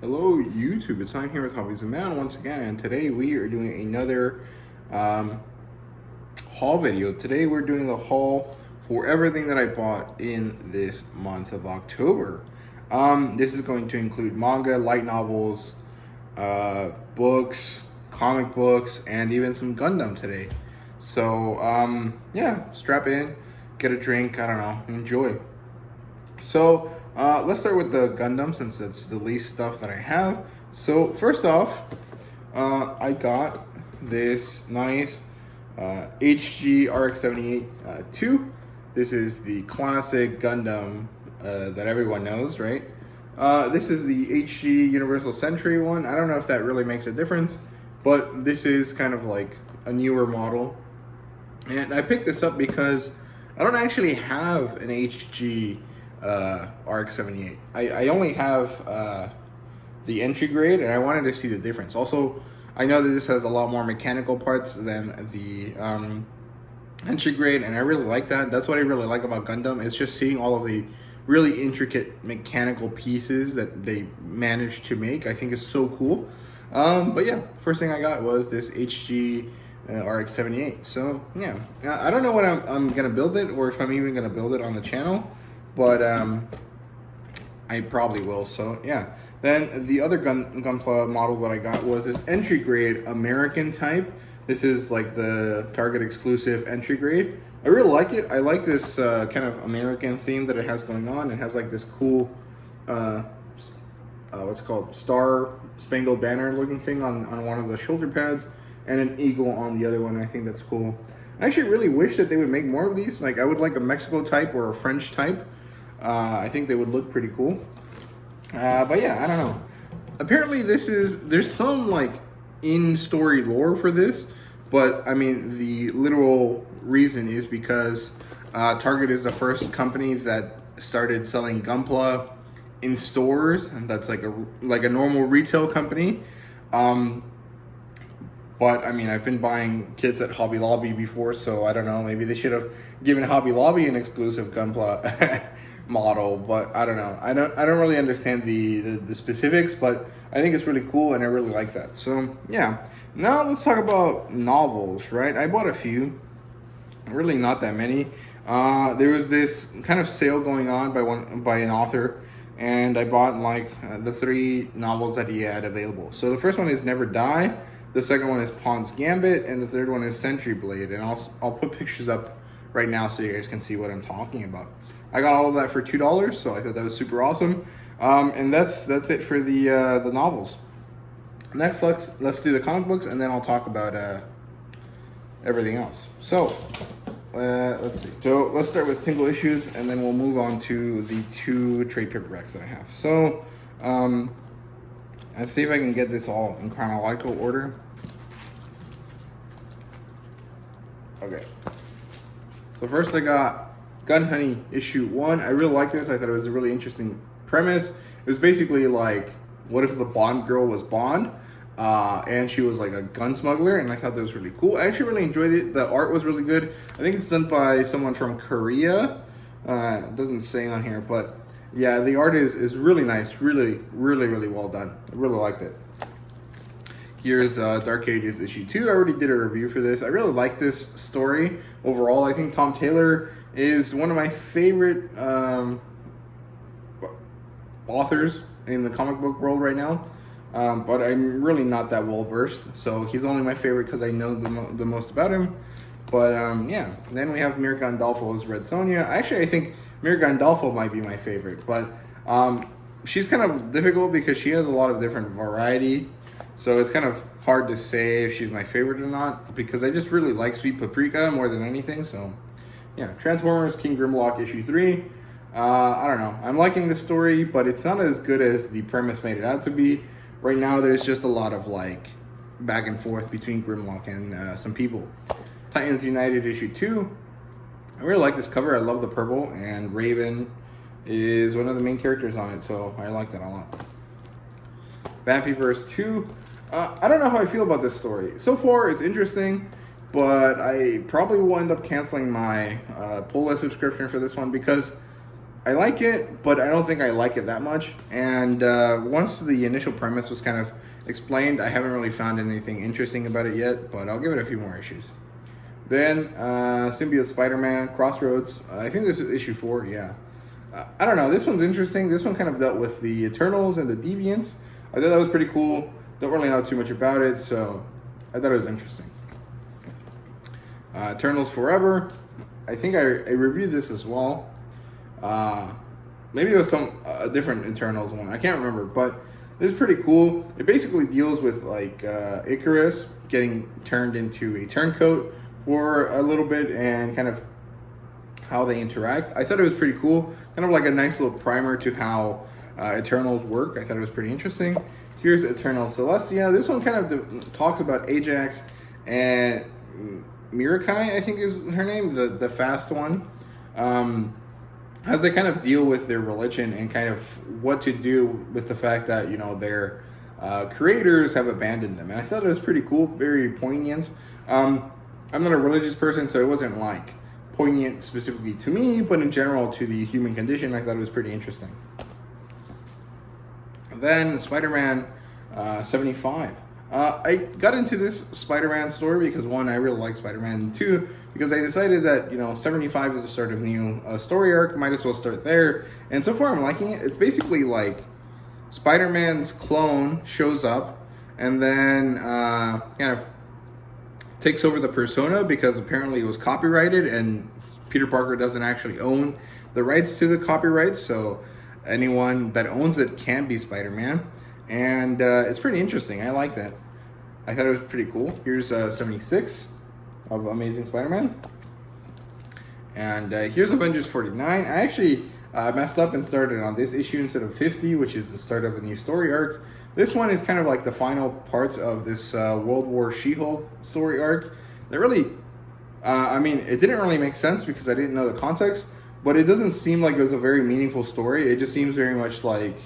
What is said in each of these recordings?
Hello YouTube, it's Time here with Hobbies and Man once again, and today we are doing another haul video. Today we're doing the haul for everything that I bought in this month of October. This is going to include manga, light novels, books, comic books, and even some Gundam today. So yeah, strap in, get a drink, I don't know, enjoy. So let's start with the Gundam since it's the least stuff that I have. So first off, I got this nice HG RX-78 2. This is the classic Gundam that everyone knows, right? This is the HG Universal Century one. I don't know if that really makes a difference, but this is kind of like a newer model. And I picked this up because I don't actually have an HG RX-78. I only have the entry grade, and I wanted to see the difference. Also, I know that this has a lot more mechanical parts than the entry grade, and I really like that. That's what I really like about Gundam, is just seeing all of the really intricate mechanical pieces that they managed to make. I think is so cool. But yeah, first thing I got was this HG RX-78. So yeah, I don't know what I'm gonna build it, or if I'm even gonna build it on the channel, but I probably will. So yeah. Then the other Gunpla model that I got was this entry grade American type. This is like the Target exclusive entry grade. I really like it. I like this kind of American theme that it has going on. It has like this cool, what's it called, Star Spangled Banner looking thing on one of the shoulder pads, and an eagle on the other one. I think that's cool. I actually really wish that they would make more of these. Like, I would like a Mexico type or a French type. I think they would look pretty cool. But yeah, I don't know. Apparently there's some like in-story lore for this, but I mean, the literal reason is because Target is the first company that started selling Gunpla in stores, and that's like a normal retail company. But I mean, I've been buying kits at Hobby Lobby before, so I don't know. Maybe they should have given Hobby Lobby an exclusive Gunpla model, but I don't know. I don't really understand the specifics, but I think it's really cool, and I really like that. So yeah. Now let's talk about novels, right? I bought a few, really not that many. There was this kind of sale going on by an author, and I bought like the 3 novels that he had available. So the first one is Never Die. The second one is Pawn's Gambit, and the third one is Century Blade. And I'll put pictures up right now so you guys can see what I'm talking about. I got all of that for $2, so I thought that was super awesome. And that's it for the novels. Next, let's do the comic books, and then I'll talk about everything else. So let's see. So let's start with single issues, and then we'll move on to the 2 trade paperbacks that I have. So let's see if I can get this all in chronological order. Okay. So first I got Gun Honey issue 1. I really like this. I thought it was a really interesting premise. It was basically like, what if the Bond girl was Bond? And she was like a gun smuggler, and I thought that was really cool. I actually really enjoyed it. The art was really good. I think it's done by someone from Korea. It doesn't say on here, but yeah, the art is really nice. Really, really, really well done. I really liked it. Here's Dark Ages issue 2. I already did a review for this. I really like this story overall. I think Tom Taylor is one of my favorite authors in the comic book world right now. But I'm really not that well versed, so he's only my favorite because I know the most about him. But yeah, and then we have Mir Gandolfo's Red Sonja. Actually, I think Mir Gandolfo might be my favorite, but she's kind of difficult because she has a lot of different variety. So it's kind of hard to say if she's my favorite or not, because I just really like Sweet Paprika more than anything. So yeah, Transformers King Grimlock issue 3. I don't know. I'm liking this story, but it's not as good as the premise made it out to be. Right now, there's just a lot of like back and forth between Grimlock and some people. Titans United issue 2. I really like this cover. I love the purple, and Raven is one of the main characters on it, so I like that a lot. Vampyverse 2. I don't know how I feel about this story. So far, it's interesting, but I probably will end up canceling my pull list subscription for this one because I like it, but I don't think I like it that much. And once the initial premise was kind of explained, I haven't really found anything interesting about it yet, but I'll give it a few more issues. Then Symbiote Spider-Man, Crossroads. I think this is issue 4, yeah. I don't know, this one's interesting. This one kind of dealt with the Eternals and the Deviants. I thought that was pretty cool. Don't really know too much about it, so I thought it was interesting. Eternals Forever. I think I reviewed this as well. Maybe it was some different Eternals one. I can't remember, but this is pretty cool. It basically deals with like Icarus getting turned into a turncoat for a little bit and kind of how they interact. I thought it was pretty cool. Kind of like a nice little primer to how Eternals work. I thought it was pretty interesting. Here's Eternal Celestia. This one kind of talks about Ajax and Mirakai, I think is her name, the fast one. As they kind of deal with their religion and kind of what to do with the fact that, you know, their creators have abandoned them. And I thought it was pretty cool, very poignant. I'm not a religious person, so it wasn't like poignant specifically to me, but in general to the human condition, I thought it was pretty interesting. Then Spider-Man 75. I got into this Spider-Man story because, one, I really like Spider-Man, and two, because I decided that, you know, 75 is the start of new story arc, might as well start there. And so far I'm liking it. It's basically like Spider-Man's clone shows up and then kind of takes over the persona because apparently it was copyrighted and Peter Parker doesn't actually own the rights to the copyrights, so anyone that owns it can be Spider-Man. And it's pretty interesting. I like that. I thought it was pretty cool. Here's 76 of Amazing Spider-Man. And here's Avengers 49. I actually messed up and started on this issue instead of 50, which is the start of a new story arc. This one is kind of like the final parts of this World War She-Hulk story arc. That really, I mean, it didn't really make sense because I didn't know the context, but it doesn't seem like it was a very meaningful story. It just seems very much like,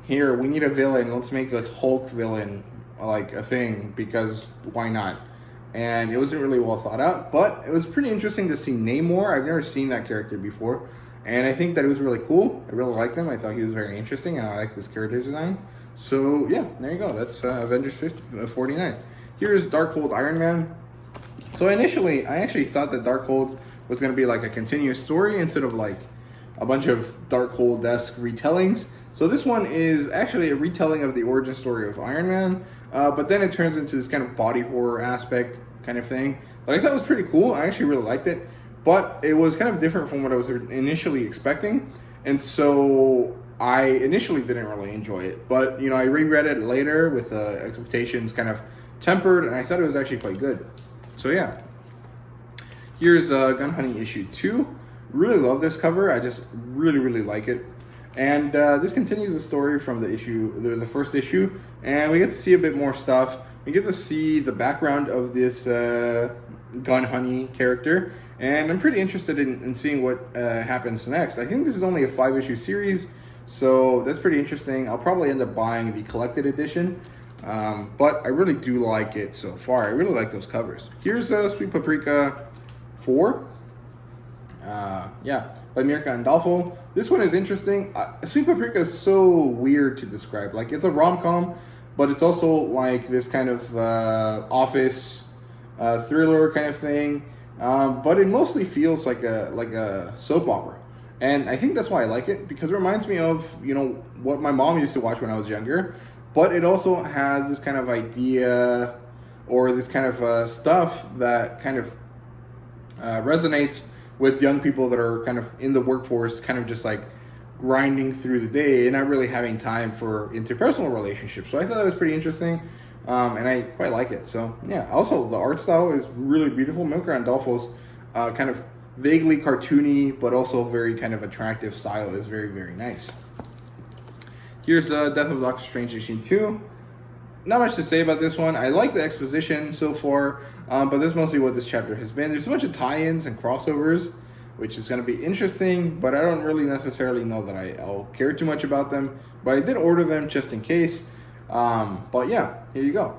here, we need a villain, let's make a Hulk villain like a thing, because why not? And it wasn't really well thought out, but it was pretty interesting to see Namor. I've never seen that character before, and I think that it was really cool. I really liked him. I thought he was very interesting, and I like this character design. So yeah, there you go. That's Avengers 49. Here's Darkhold Iron Man. So initially, I actually thought that Darkhold was going to be like a continuous story instead of like a bunch of Darkhold-esque retellings. So this one is actually a retelling of the origin story of Iron Man, but then it turns into this kind of body horror aspect kind of thing that I thought was pretty cool. I actually really liked it, but it was kind of different from what I was initially expecting, and so I initially didn't really enjoy it. But, you know, I reread it later with expectations kind of tempered, and I thought it was actually quite good. So yeah, here's Gun Honey issue 2. Really love this cover. I just really like it. And this continues the story from the first issue, and we get to see a bit more stuff. We get to see the background of this Gun Honey character, and I'm pretty interested in seeing what happens next. I think this is only a 5-issue series, so that's pretty interesting. I'll probably end up buying the collected edition, but I really do like it so far. I really like those covers. Here's Sweet Paprika 4. Yeah, by Mirka and Dolfo. This one is interesting. Sweet Paprika is so weird to describe. Like, it's a rom-com, but it's also like this kind of office thriller kind of thing. But it mostly feels like a soap opera. And I think that's why I like it, because it reminds me of, you know, what my mom used to watch when I was younger. But it also has this kind of idea or this kind of stuff that kind of resonates with young people that are kind of in the workforce, kind of just like grinding through the day and not really having time for interpersonal relationships. So I thought that was pretty interesting, and I quite like it. So yeah, also the art style is really beautiful. Milka and Dolfo's kind of vaguely cartoony, but also very kind of attractive style is very nice. Here's Death of Doctor Strange issue 2. Not much to say about this one. I like the exposition so far, but that's mostly what this chapter has been. There's a bunch of tie-ins and crossovers, which is going to be interesting, but I don't really necessarily know that I'll care too much about them. But I did order them just in case. But yeah, here you go.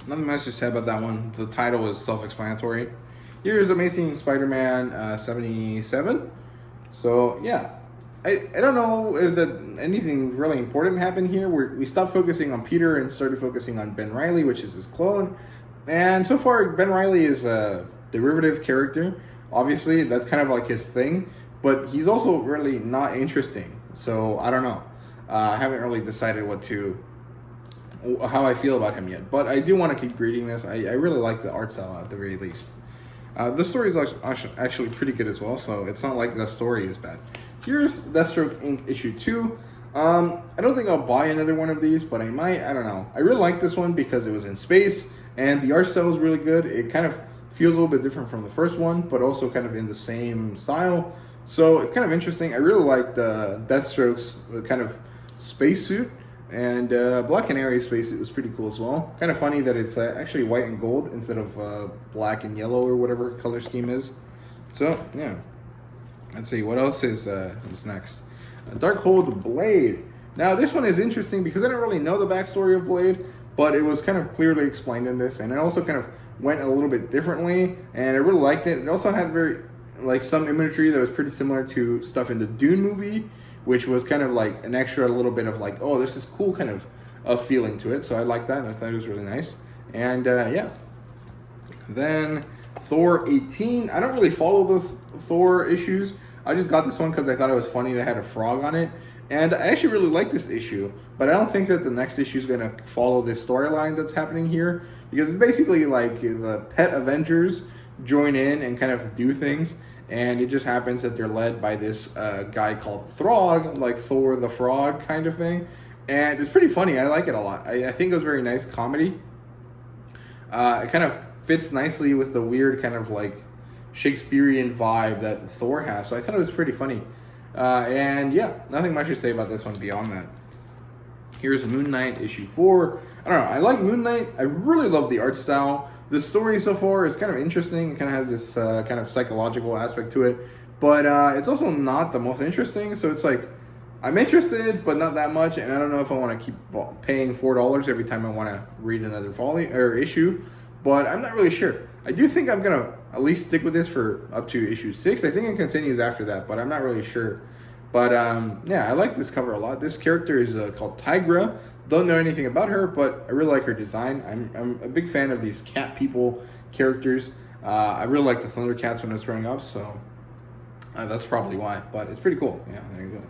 Nothing much to say about that one. The title is self-explanatory. Here's Amazing Spider-Man 77. So yeah, I don't know if anything really important happened here. We stopped focusing on Peter and started focusing on Ben Reilly, which is his clone. And so far, Ben Reilly is a derivative character. Obviously, that's kind of like his thing, but he's also really not interesting. So I don't know. I haven't really decided how I feel about him yet. But I do want to keep reading this. I really like the art style at the very least. The story is actually pretty good as well, so it's not like the story is bad. Here's Deathstroke Inc. issue 2. I don't think I'll buy another one of these, but I might. I don't know. I really like this one because it was in space, and the art style is really good. It kind of feels a little bit different from the first one, but also kind of in the same style. So it's kind of interesting. I really like the Deathstroke's kind of spacesuit. And Black Canary spacesuit was pretty cool as well. Kind of funny that it's actually white and gold instead of black and yellow or whatever color scheme is. So yeah, let's see what else is next. Darkhold Blade. Now this one is interesting because I don't really know the backstory of Blade, but it was kind of clearly explained in this, and it also kind of went a little bit differently, and I really liked it. It also had some imagery that was pretty similar to stuff in the Dune movie, which was kind of like an extra little bit of like, oh, this is cool kind of feeling to it. So I like that. I thought it was really nice. And yeah. Then Thor 18. I don't really follow the Thor issues. I just got this one because I thought it was funny they had a frog on it. And I actually really like this issue, but I don't think that the next issue is going to follow the storyline that's happening here, because it's basically like the pet Avengers join in and kind of do things. And it just happens that they're led by this guy called Throg, like Thor the Frog kind of thing. And it's pretty funny. I like it a lot. I think it was very nice comedy. It kind of fits nicely with the weird kind of like Shakespearean vibe that Thor has. So I thought it was pretty funny. And yeah, nothing much to say about this one beyond that. Here's Moon Knight issue 4. I don't know. I like Moon Knight. I really love the art style. The story so far is kind of interesting. It kind of has this kind of psychological aspect to it, but it's also not the most interesting. So it's like I'm interested, but not that much, and I don't know if I want to keep paying $4 every time I want to read another volume or issue. But I'm not really sure. I do think I'm gonna at least stick with this for up to issue 6. I think it continues after that, but I'm not really sure. But yeah, I like this cover a lot. This character is called Tigra. Don't know anything about her, but I really like her design. I'm a big fan of these cat people characters. I really liked the Thundercats when I was growing up, so that's probably why. But it's pretty cool. Yeah, there you go.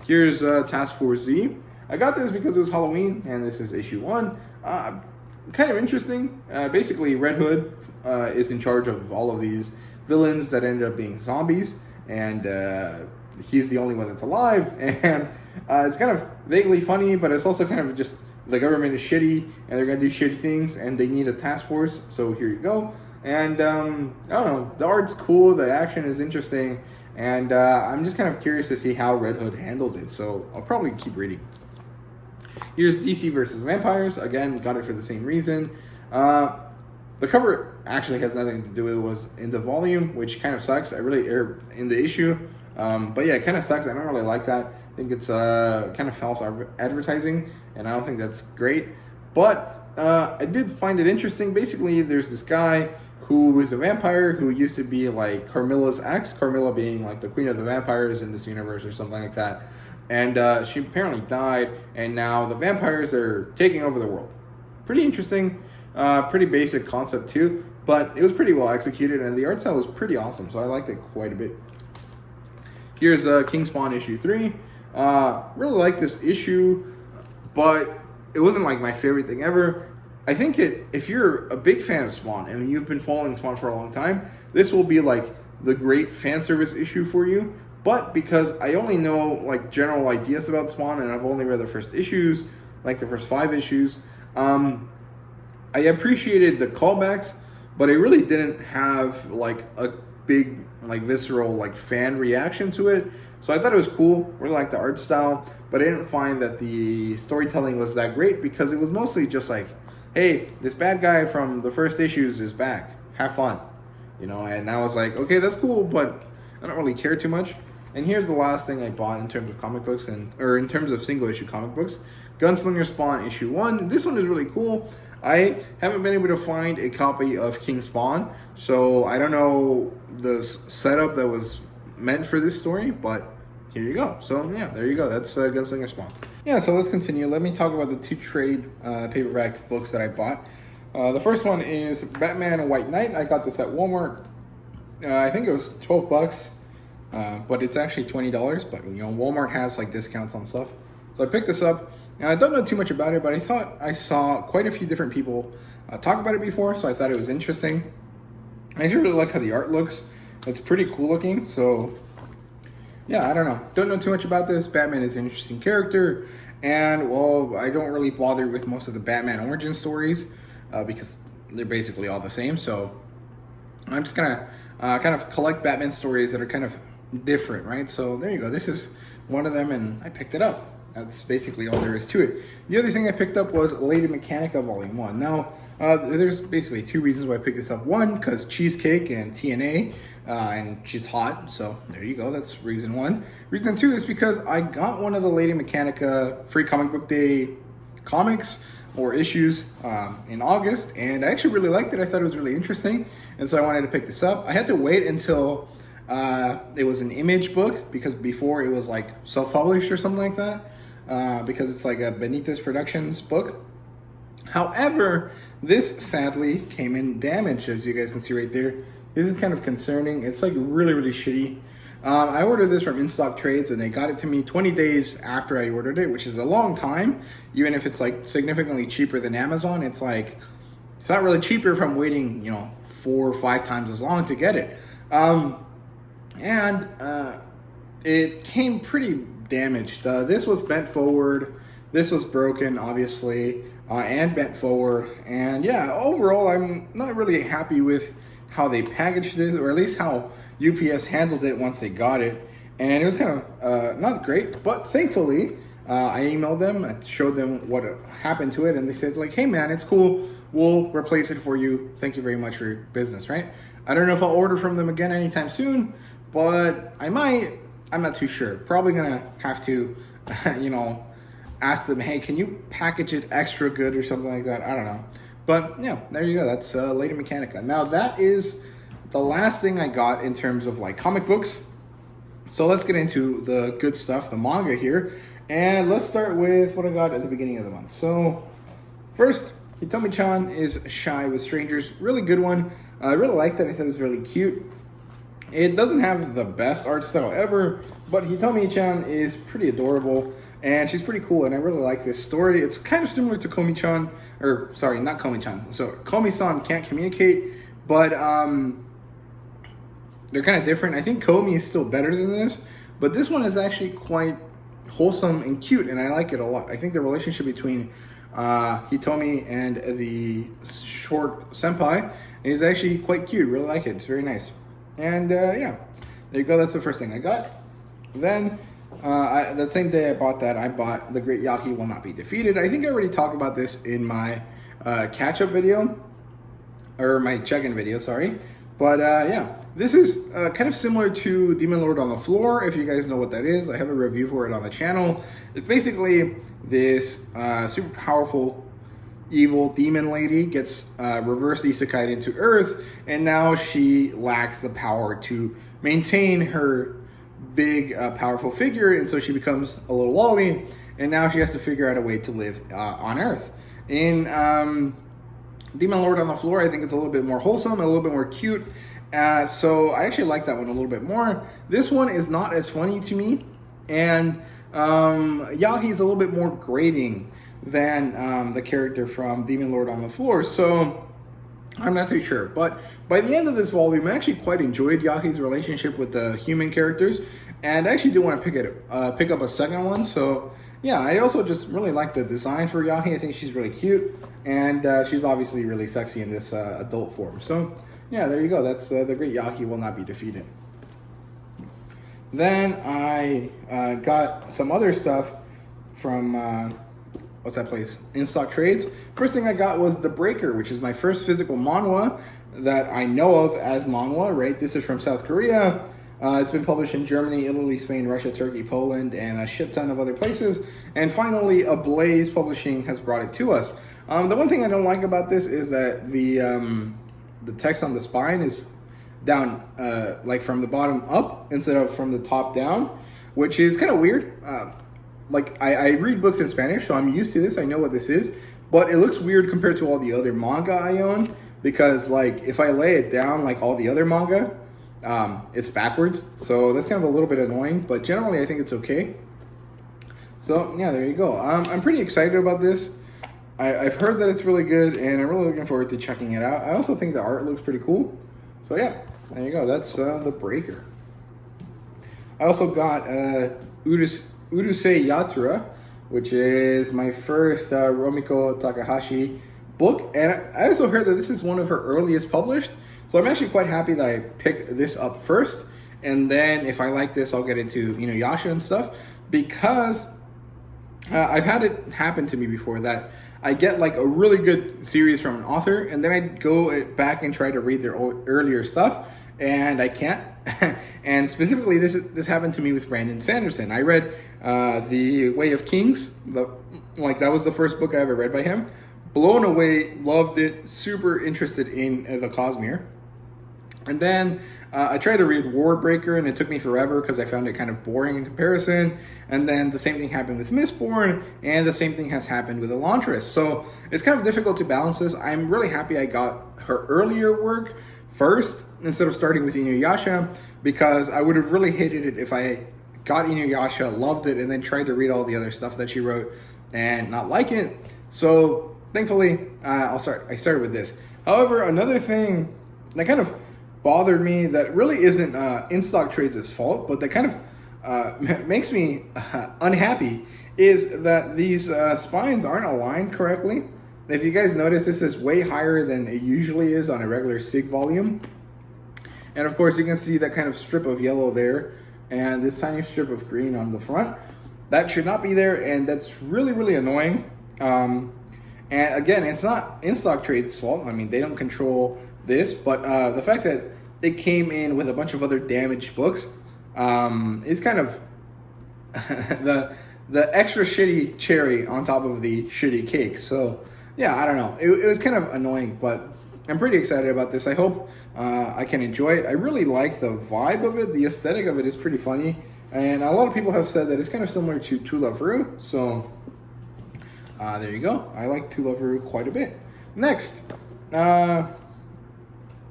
Here's Task Force Z. I got this because it was Halloween, and this is issue 1. Kind of interesting. Basically, Red Hood is in charge of all of these villains that ended up being zombies, and he's the only one that's alive. And it's kind of vaguely funny, but it's also kind of just the government is shitty, and they're going to do shitty things, and they need a task force, so here you go. And I don't know, the art's cool, the action is interesting, and I'm just kind of curious to see how Red Hood handles it, so I'll probably keep reading. Here's DC versus Vampires. Again, got it for the same reason. The cover actually has nothing to do with it was in the volume, which kind of sucks. In the issue. But yeah, it kind of sucks. I don't really like that. I think it's kind of false advertising, and I don't think that's great. But I did find it interesting. Basically, there's this guy who is a vampire who used to be like Carmilla's ex, Carmilla being like the queen of the vampires in this universe or something like that. And she apparently died, and now the vampires are taking over the world. Pretty interesting, pretty basic concept too, but it was pretty well executed, and the art style was pretty awesome, so I liked it quite a bit. Here's King Spawn issue 3. Really liked this issue, but it wasn't like my favorite thing ever. I think if you're a big fan of Spawn and you've been following Spawn for a long time, this will be like the great fan service issue for you. But because I only know like general ideas about Spawn, and I've only read the first issues, like the first 5 issues, I appreciated the callbacks, but I really didn't have like a big like visceral like fan reaction to it. So I thought it was cool. Really liked the art style, but I didn't find that the storytelling was that great because it was mostly just like, hey, this bad guy from the first issues is back. Have fun, you know. And I was like, okay, that's cool, but I don't really care too much. And here's the last thing I bought in terms of comic books, or in terms of single issue comic books. Gunslinger Spawn issue 1. This one is really cool. I haven't been able to find a copy of King Spawn, so I don't know the setup that was meant for this story, but here you go. So yeah, there you go. That's Gunslinger Spawn. Yeah, so let's continue. Let me talk about the 2 trade paperback books that I bought. The first one is Batman White Knight. I got this at Walmart. I think it was $12, but it's actually $20. But Walmart has like discounts on stuff. So I picked this up. And I don't know too much about it, but I thought I saw quite a few different people talk about it before, so I thought it was interesting. I actually really like how the art looks. It's pretty cool looking, so yeah, I don't know. Don't know too much about this. Batman is an interesting character, and well, I don't really bother with most of the Batman origin stories because they're basically all the same, so I'm just gonna kind of collect Batman stories that are kind of different, right? So there you go. This is one of them, and I picked it up. That's basically all there is to it. The other thing I picked up was Lady Mechanica Volume 1. Now, there's basically 2 reasons why I picked this up. One, because Cheesecake and TNA, and she's hot, so there you go. That's reason 1. Reason 2 is because I got one of the Lady Mechanica Free Comic Book Day comics or issues in August, and I actually really liked it. I thought it was really interesting, and so I wanted to pick this up. I had to wait until it was an Image book, because before it was like self-published or something like that. Because it's like a Benitez Productions book. However, this sadly came in damaged, as you guys can see right there. This is kind of concerning. It's like really, really shitty. I ordered this from In Stock Trades, and they got it to me 20 days after I ordered it, which is a long time. Even if it's like significantly cheaper than Amazon, it's like, it's not really cheaper if I'm waiting, 4 or 5 times as long to get it. It came pretty damaged. This was bent forward. This was broken, obviously, and bent forward. And yeah, overall, I'm not really happy with how they packaged this, or at least how UPS handled it once they got it. And it was kind of not great, but thankfully, I emailed them, I showed them what happened to it, and they said like, hey man, it's cool. We'll replace it for you. Thank you very much for your business, right? I don't know if I'll order from them again anytime soon, but I might. I'm not too sure. Probably gonna have to, ask them, hey, can you package it extra good or something like that? I don't know. But yeah, there you go. That's Lady Mechanica. Now that is the last thing I got in terms of like comic books. So let's get into the good stuff, the manga here. And let's start with what I got at the beginning of the month. So first, Hitomi-chan is Shy with Strangers. Really good one. I really liked it. I thought it was really cute. It doesn't have the best art style ever, but Hitomi-chan is pretty adorable, and she's pretty cool, and I really like this story. It's kind of similar to Komi-chan, or sorry, not Komi-chan. So Komi-san Can't Communicate, but they're kind of different. I think Komi is still better than this, but this one is actually quite wholesome and cute, and I like it a lot. I think the relationship between Hitomi and the short senpai is actually quite cute. Really like it. It's very nice. And yeah, there you go. That's the first thing I got. Then the same day I bought that, I bought The Great Yaki Will Not Be Defeated. I think I already talked about this in my catch-up video, or my check-in video, sorry. But yeah, this is kind of similar to Demon Lord on the Floor, if you guys know what that is. I have a review for it on the channel. It's basically this super powerful evil demon lady gets reverse isekai'd into Earth, and now she lacks the power to maintain her big, powerful figure, and so she becomes a little lolly, and now she has to figure out a way to live on Earth. In Demon Lord on the Floor, I think it's a little bit more wholesome, a little bit more cute, so I actually like that one a little bit more. This one is not as funny to me, and Yagi is a little bit more grating than the character from Demon Lord on the Floor, so I'm not too sure. But by the end of this volume, I actually quite enjoyed Yaki's relationship with the human characters, and I actually do want to pick up a second one. So yeah, I also just really like the design for Yaki. I think she's really cute, and she's obviously really sexy in this adult form. So yeah, there you go. That's The Great Yaki Will Not Be Defeated. Then I got some other stuff from what's that place? In Stock Trades. First thing I got was The Breaker, which is my first physical manhwa that I know of as manhwa, right? This is from South Korea. It's been published in Germany, Italy, Spain, Russia, Turkey, Poland, and a shit ton of other places. And finally, Ablaze Publishing has brought it to us. The one thing I don't like about this is that the text on the spine is down, like from the bottom up instead of from the top down, which is kind of weird. Like I read books in Spanish, so I'm used to this. I know what this is, but it looks weird compared to all the other manga I own, because like if I lay it down like all the other manga, it's backwards. So that's kind of a little bit annoying, but generally I think it's okay. So yeah, there you go. I'm pretty excited about this. I've heard that it's really good, and I'm really looking forward to checking it out. I also think the art looks pretty cool. So yeah, there you go. That's The Breaker. I also got Urusei Yatsura, which is my first Romiko Takahashi book. And I also heard that this is one of her earliest published. So I'm actually quite happy that I picked this up first. And then if I like this, I'll get into Inuyasha and stuff. Because I've had it happen to me before that I get like a really good series from an author, and then I go back and try to read their earlier stuff, and I can't. And specifically, this happened to me with Brandon Sanderson. I read The Way of Kings. That was the first book I ever read by him. Blown away, loved it, super interested in the Cosmere. And then I tried to read Warbreaker, and it took me forever because I found it kind of boring in comparison. And then the same thing happened with Mistborn, and the same thing has happened with Elantris. So it's kind of difficult to balance this. I'm really happy I got her earlier work first instead of starting with Inuyasha, because I would have really hated it if I got Inuyasha, loved it, and then tried to read all the other stuff that she wrote and not like it. So thankfully, I started with this. However, another thing that kind of bothered me, that really isn't In Stock Trades' fault, but that kind of makes me unhappy, is that these spines aren't aligned correctly. If you guys notice, this is way higher than it usually is on a regular SIG volume. And of course, you can see that kind of strip of yellow there, and this tiny strip of green on the front. That should not be there, and that's really, really annoying. And again, it's not In Stock Trades' fault. I mean, they don't control this, but the fact that it came in with a bunch of other damaged books is kind of the extra shitty cherry on top of the shitty cake. So yeah, I don't know. It was kind of annoying, but I'm pretty excited about this. I hope I can enjoy it. I really like the vibe of it. The aesthetic of it is pretty funny, and a lot of people have said that it's kind of similar to To Love Ru. So there you go. I like To Love Ru quite a bit. Next,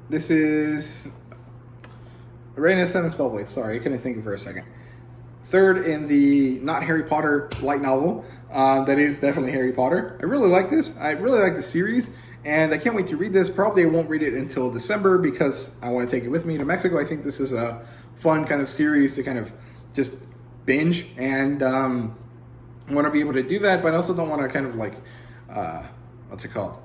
this is Reina Seven Spellblades. Sorry, I couldn't think for a second. Third in the not Harry Potter light novel. That is definitely Harry Potter. I really like this. I really like the series, and I can't wait to read this. Probably I won't read it until December because I want to take it with me to Mexico. I think this is a fun kind of series to kind of just binge, and I want to be able to do that, but I also don't want to kind of like, what's it called?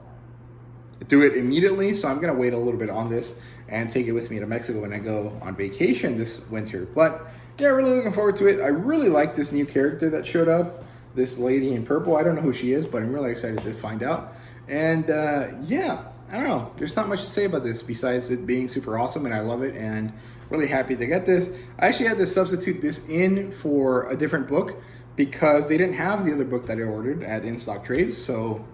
Do it immediately. So I'm going to wait a little bit on this and take it with me to Mexico when I go on vacation this winter. But yeah, really looking forward to it. I really like this new character that showed up, this lady in purple. I don't know who she is, but I'm really excited to find out. And yeah, I don't know. There's not much to say about this besides it being super awesome, and I love it, and really happy to get this. I actually had to substitute this in for a different book because they didn't have the other book that I ordered at In Stock Trades, so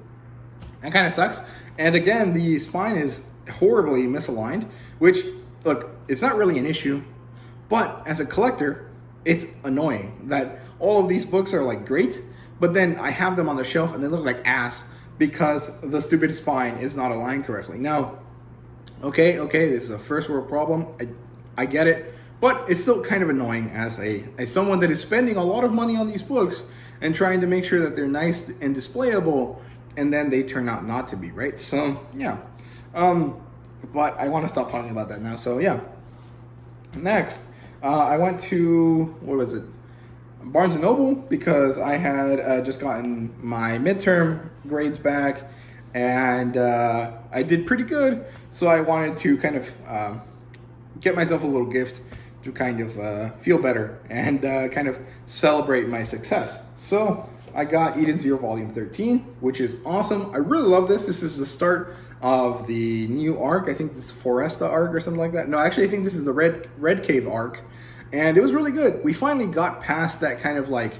that kind of sucks. And again, the spine is horribly misaligned, which, look, it's not really an issue, but as a collector, it's annoying that all of these books are like great, but then I have them on the shelf and they look like ass because the stupid spine is not aligned correctly. Now, okay, this is a first world problem. I get it, but it's still kind of annoying as someone that is spending a lot of money on these books and trying to make sure that they're nice and displayable, and then they turn out not to be, right? So yeah, but I want to stop talking about that now. So yeah, next, I went to, what was it? Barnes & Noble, because I had just gotten my midterm grades back, and I did pretty good. So I wanted to kind of get myself a little gift to kind of feel better and kind of celebrate my success. So I got Eden Zero Volume 13, which is awesome. I really love this. This is the start of the new arc. I think this is Foresta arc or something like that. No, actually, I think this is the Red Cave arc. And it was really good. We finally got past that kind of like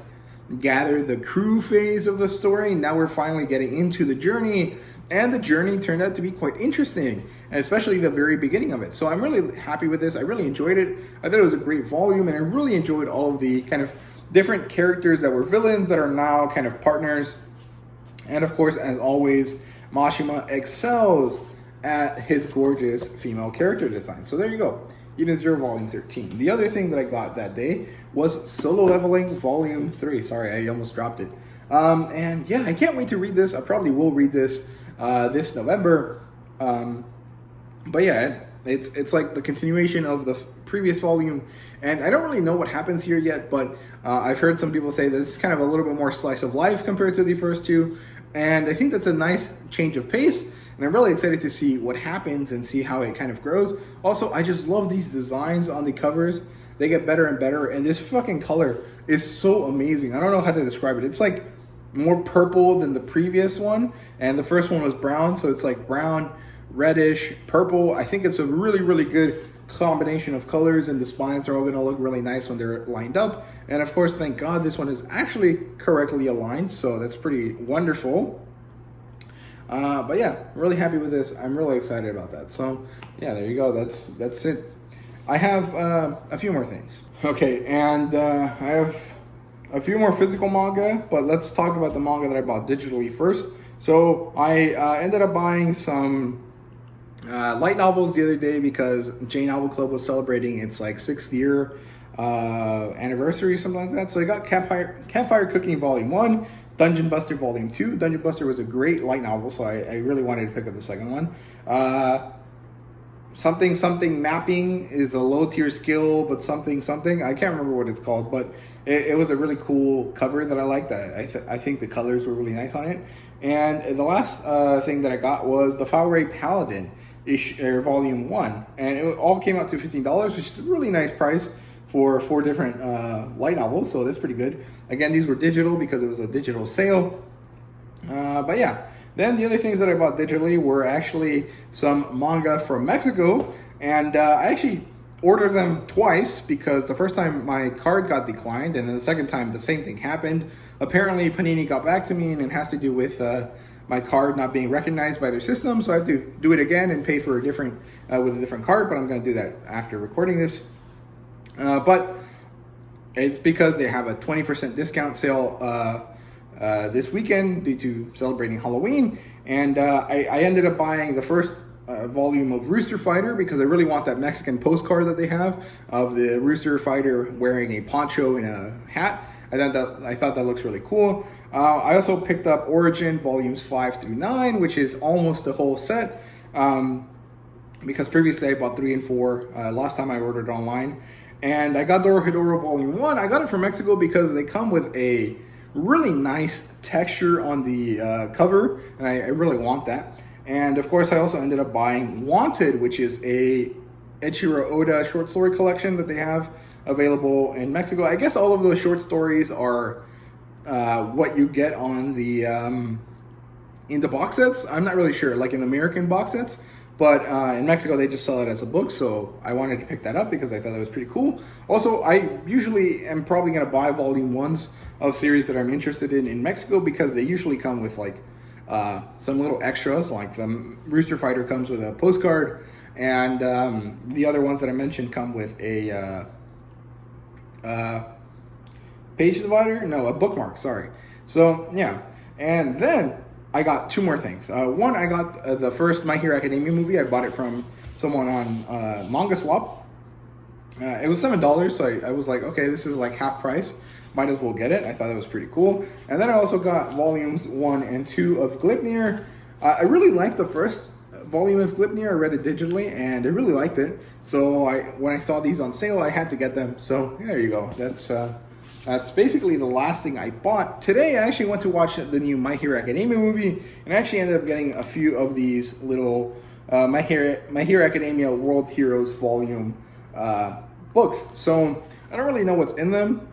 gather the crew phase of the story. Now we're finally getting into the journey And the journey turned out to be quite interesting, and especially the very beginning of it. So I'm really happy with this. I really enjoyed it. I thought it was a great volume, and I really enjoyed all of the kind of different characters that were villains that are now kind of partners. And of course, as always, Mashima excels at his gorgeous female character design. So there you go. Eden Zero Volume 13. The other thing that I got that day was Solo Leveling Volume 3. Sorry, I almost dropped it. And yeah, I can't wait to read this. I probably will read this this November. But yeah, it's like the continuation of the previous volume. And I don't really know what happens here yet, but I've heard some people say this is kind of a little bit more slice of life compared to the first two. And I think that's a nice change of pace. And I'm really excited to see what happens and see how it kind of grows. Also, I just love these designs on the covers. They get better and better. And this fucking color is so amazing. I don't know how to describe it. It's like more purple than the previous one. And the first one was brown. So it's like brown, reddish, purple. I think it's a really, really good combination of colors. And the spines are all going to look really nice when they're lined up. And of course, thank God this one is actually correctly aligned. So that's pretty wonderful. But yeah, really happy with this. I'm really excited about that. So yeah, there you go. That's it. I have a few more things. Okay, and I have a few more physical manga, but let's talk about the manga that I bought digitally first. So I ended up buying some light novels the other day because J Novel Club was celebrating its like 6th year anniversary or something like that. So I got Campfire Cooking Volume 1, Dungeon Buster Volume 2. Dungeon Buster was a great light novel, so I really wanted to pick up the second one. Something mapping is a low tier skill, but something. I can't remember what it's called, but it was a really cool cover that I liked. I think the colors were really nice on it. And the last thing that I got was the Foul Ray Paladin Volume 1. And it all came out to $15, which is a really nice price for 4 different light novels, so that's pretty good. Again, these were digital because it was a digital sale. But yeah, then the other things that I bought digitally were actually some manga from Mexico, and I actually ordered them twice because the first time my card got declined, and then the second time the same thing happened. Apparently, Panini got back to me, and it has to do with my card not being recognized by their system, so I have to do it again and pay for a different with a different card. But I'm going to do that after recording this. But it's because they have a 20% discount sale this weekend due to celebrating Halloween. And I ended up buying the first volume of Rooster Fighter because I really want that Mexican postcard that they have of the Rooster Fighter wearing a poncho and a hat. I thought that looks really cool. I also picked up Origin Volumes 5 through 9, which is almost the whole set. Because previously I bought 3 and 4 last time I ordered online. And I got Dorohedoro Volume 1. I got it from Mexico because they come with a really nice texture on the cover, and I really want that. And of course, I also ended up buying Wanted, which is a Eiichiro Oda short story collection that they have available in Mexico. I guess all of those short stories are what you get on the in the box sets. I'm not really sure, like in American box sets. But in Mexico, they just sell it as a book, so I wanted to pick that up because I thought that was pretty cool. Also, I usually am probably going to buy volume 1s of series that I'm interested in Mexico because they usually come with like some little extras, like the Rooster Fighter comes with a postcard, and the other ones that I mentioned come with a page divider? No, a bookmark, sorry. So, yeah. And then I got 2 more things. One, I got the first My Hero Academia movie. I bought it from someone on Manga Swap. It was $7, so I was like, okay, this is like half price. Might as well get it. I thought it was pretty cool. And then I also got volumes 1 and 2 of Gleipnir. I really liked the first volume of Gleipnir. I read it digitally, and I really liked it. So when I saw these on sale, I had to get them. So there you go. That's basically the last thing I bought. Today, I actually went to watch the new My Hero Academia movie, and I actually ended up getting a few of these little My Hero Academia World Heroes volume books. So I don't really know what's in them.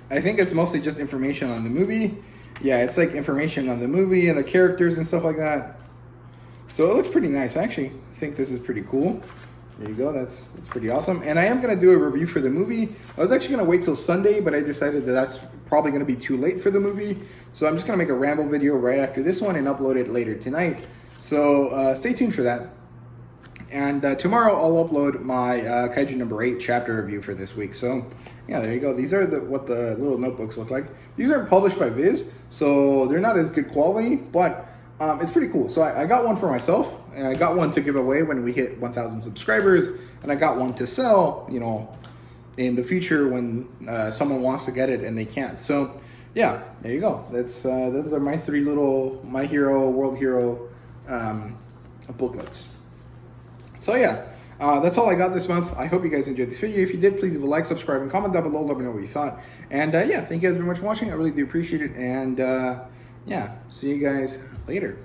I think it's mostly just information on the movie. Yeah, it's like information on the movie and the characters and stuff like that. So it looks pretty nice. I actually think this is pretty cool. There you go. That's pretty awesome. And I am going to do a review for the movie. I was actually going to wait till Sunday, but I decided that that's probably going to be too late for the movie. So I'm just going to make a ramble video right after this one and upload it later tonight. So stay tuned for that. And tomorrow I'll upload my Kaiju number 8 chapter review for this week. So yeah, there you go. These are what the little notebooks look like. These aren't published by Viz, so they're not as good quality, but it's pretty cool. So I got one for myself, and I got one to give away when we hit 1,000 subscribers, and I got one to sell, you know, in the future when someone wants to get it and they can't. So yeah, there you go. Those are my 3 little My Hero, World Hero booklets. So yeah, that's all I got this month. I hope you guys enjoyed this video. If you did, please leave a like, subscribe, and comment down below. Let me know what you thought. And yeah, thank you guys very much for watching. I really do appreciate it. And yeah, see you guys later.